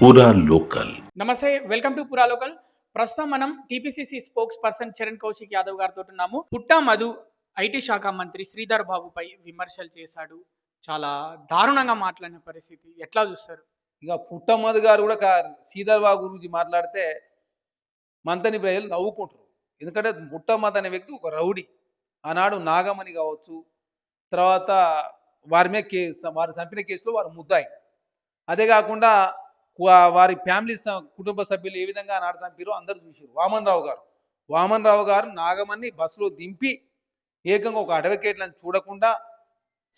పూరా లోకల్. నమస్తే, welcome to పురా లోకల్. ప్రస్తుతం మనం TPCC spokes person Charan Kaushik Yadav గారితో ఉన్నాము. పుట్టా మధు ఐటీ శాఖ మంత్రి శ్రీధర్ బాబుపై విమర్శలు చేశాడు. చాలా దారుణంగా మాట్లాడిన పరిస్థితి ఎట్లా చూస్తారు? ఇక పుట్టమ్మద్ గారు కూడా శ్రీధర్ బాబు గురించి మాట్లాడితే మంతని ప్రజలు నవ్వుకుంటారు. ఎందుకంటే పుట్టమ్మద్ అనే వ్యక్తి ఒక రౌడీ. ఆనాడు నాగమణి కావచ్చు, తర్వాత వారి మీద వారు చంపిన కేసులో వారు ముద్దాయి. అదే కాకుండా వారి ఫ్యామిలీ కుటుంబ సభ్యులు ఏ విధంగా ఆనాడు చంపారో అందరూ చూసారు. వామన్ రావు గారు నాగమణి బస్సులో దింపి ఏకంగా ఒక అడ్వకేట్లను చూడకుండా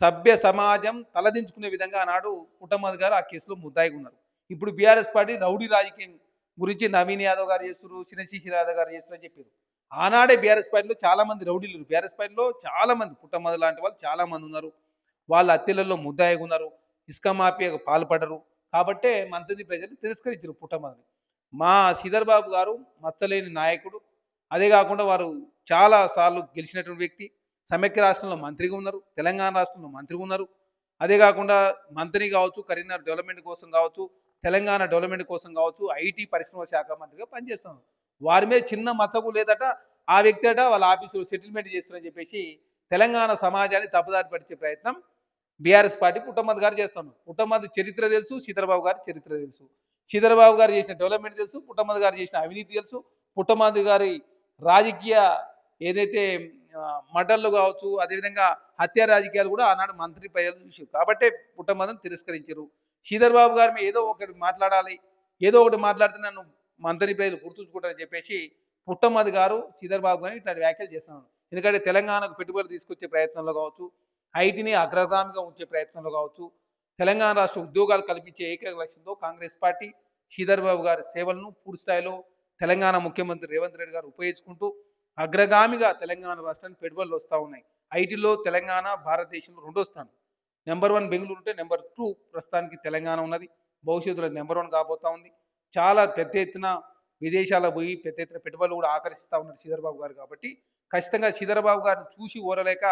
సభ్య సమాజం తలదించుకునే విధంగా ఆనాడు పుట్టమ్మద్ గారు ఆ కేసులో ముద్దాయిగా ఉన్నారు. ఇప్పుడు బీఆర్ఎస్ పార్టీ రౌడీ రాజకీయం గురించి నవీన్ యాదవ్ గారు చేస్తున్నారు, శిరశీషి యాదవ్ గారు చేస్తున్నారు అని చెప్పారు. ఆనాడే బీఆర్ఎస్ పార్టీలో చాలా మంది రౌడీలు, బీఆర్ఎస్ పార్టీలో చాలా మంది పుట్టమ్మద్ లాంటి వాళ్ళు చాలా మంది ఉన్నారు. వాళ్ళ హత్యలలో ముద్దాయిగా ఉన్నారు, ఇసుక మాఫియాకు పాల్పడరు. కాబట్టే మంత్రి ప్రజలు తిరస్కరించారు పుట్టమ్మదని. మా శ్రీధర్ బాబు గారు మచ్చలేని నాయకుడు. అదే కాకుండా వారు చాలా సార్లు గెలిచినటువంటి వ్యక్తి. సమైక్య రాష్ట్రంలో మంత్రిగా ఉన్నారు, తెలంగాణ రాష్ట్రంలో మంత్రిగా ఉన్నారు. అదే కాకుండా మంత్రి కావచ్చు, కరీంనగర్ డెవలప్మెంట్ కోసం కావచ్చు, తెలంగాణ డెవలప్మెంట్ కోసం కావచ్చు, ఐటీ పరిశ్రమ శాఖ మంత్రిగా పనిచేస్తున్నారు. వారి మీద చిన్న మచ్చకు లేదట. ఆ వ్యక్తి అట వాళ్ళ ఆఫీసులో సెటిల్మెంట్ చేస్తున్నారని చెప్పేసి తెలంగాణ సమాజాన్ని తప్పుదారి పట్టించే ప్రయత్నం బీఆర్ఎస్ పార్టీ పుట్టమ్మద్ గారు చేస్తాను. పుట్టమ్మద్ చరిత్ర తెలుసు, శ్రీధర్బాబు గారి చరిత్ర తెలుసు. శ్రీధర్బాబు గారు చేసిన డెవలప్మెంట్ తెలుసు, పుట్టమ్మద్ గారు చేసిన అవినీతి తెలుసు. పుట్టమ్మద్ గారి రాజకీయ ఏదైతే మర్డర్లు కావచ్చు, అదేవిధంగా హత్య రాజకీయాలు కూడా ఆనాడు మంత్రి ప్రజలు చూసారు. కాబట్టే పుట్టమ్మద్ని తిరస్కరించారు. శ్రీధర్బాబు గారి మీద ఏదో ఒకటి మాట్లాడాలి, ఏదో ఒకటి మాట్లాడితే నన్ను మంత్రి ప్రజలు గుర్తుంచుకుంటారని చెప్పేసి పుట్టమ్మద్ గారు శ్రీధర్బాబు గారిని ఇట్లాంటి వ్యాఖ్యలు చేస్తున్నారు. ఎందుకంటే తెలంగాణకు పెట్టుబడులు తీసుకొచ్చే ప్రయత్నంలో కావచ్చు, ఐటీని అగ్రగామిగా ఉంచే ప్రయత్నంలో కావచ్చు, తెలంగాణ రాష్ట్ర ఉద్యోగాలు కల్పించే ఏకైక లక్ష్యంతో కాంగ్రెస్ పార్టీ శ్రీధర్బాబు గారి సేవలను పూర్తి స్థాయిలో తెలంగాణ ముఖ్యమంత్రి రేవంత్ రెడ్డి గారు ఉపయోగించుకుంటూ అగ్రగామిగా తెలంగాణ రాష్ట్రానికి పెట్టుబడులు వస్తూ ఉన్నాయి. ఐటీలో తెలంగాణ భారతదేశంలో 2వ స్థానం. నెంబర్ 1 బెంగళూరు ఉంటే నెంబర్ 2 ప్రస్తుతానికి తెలంగాణ ఉన్నది. భవిష్యత్తులో నెంబర్ 1 కాబోతా ఉంది. చాలా పెద్ద ఎత్తున విదేశాలకు పోయి పెద్ద ఎత్తున పెట్టుబడులు కూడా ఆకర్షిస్తూ ఉన్నారు శ్రీధర్బాబు గారు. కాబట్టి ఖచ్చితంగా శ్రీధర్బాబు గారిని చూసి ఓరలేక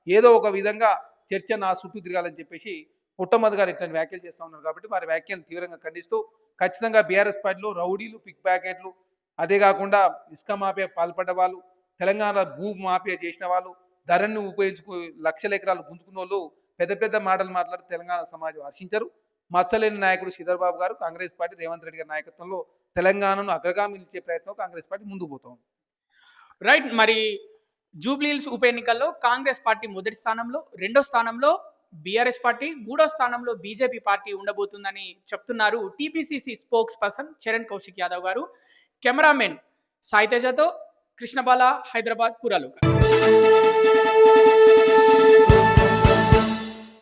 ఏదో ఒక విధంగా చర్చ నా చుట్టూ తిరగాలని చెప్పేసి పుట్టమ్మద్ గారు ఇట్లాంటి వ్యాఖ్యలు చేస్తూ ఉన్నారు. కాబట్టి వారి వ్యాఖ్యలను తీవ్రంగా ఖండిస్తూ ఖచ్చితంగా బీఆర్ఎస్ పార్టీలో రౌడీలు, పిక్ ప్యాకెట్లు, అదే కాకుండా ఇసుక మాఫియా పాల్పడ్డ వాళ్ళు, తెలంగాణ భూ మాఫియా చేసిన వాళ్ళు, ధరన్ని ఉపయోగించుకు లక్షల ఎకరాలు గుంజుకున్న వాళ్ళు పెద్ద పెద్ద మాటలు మాట్లాడి తెలంగాణ సమాజం హర్షించారు. మచ్చలేని నాయకుడు శ్రీధర్బాబు గారు కాంగ్రెస్ పార్టీ రేవంత్ రెడ్డి గారి నాయకత్వంలో తెలంగాణను అగ్రగామి నిలిచే ప్రయత్నం కాంగ్రెస్ పార్టీ ముందుకు పోతుంది. రైట్. మరి జూబ్లీహిల్స్ ఉప ఎన్నికల్లో కాంగ్రెస్ పార్టీ మొదటి స్థానంలో, 2వ స్థానంలో బీఆర్ఎస్ పార్టీ, 3వ స్థానంలో బీజేపీ పార్టీ ఉండబోతుందని చెప్తున్నారు TPCC spokes person Charan Kaushik Yadav గారు. కెమెరామెన్ సాయితేజతో కృష్ణబాల, హైదరాబాద్, పురా లోకల్.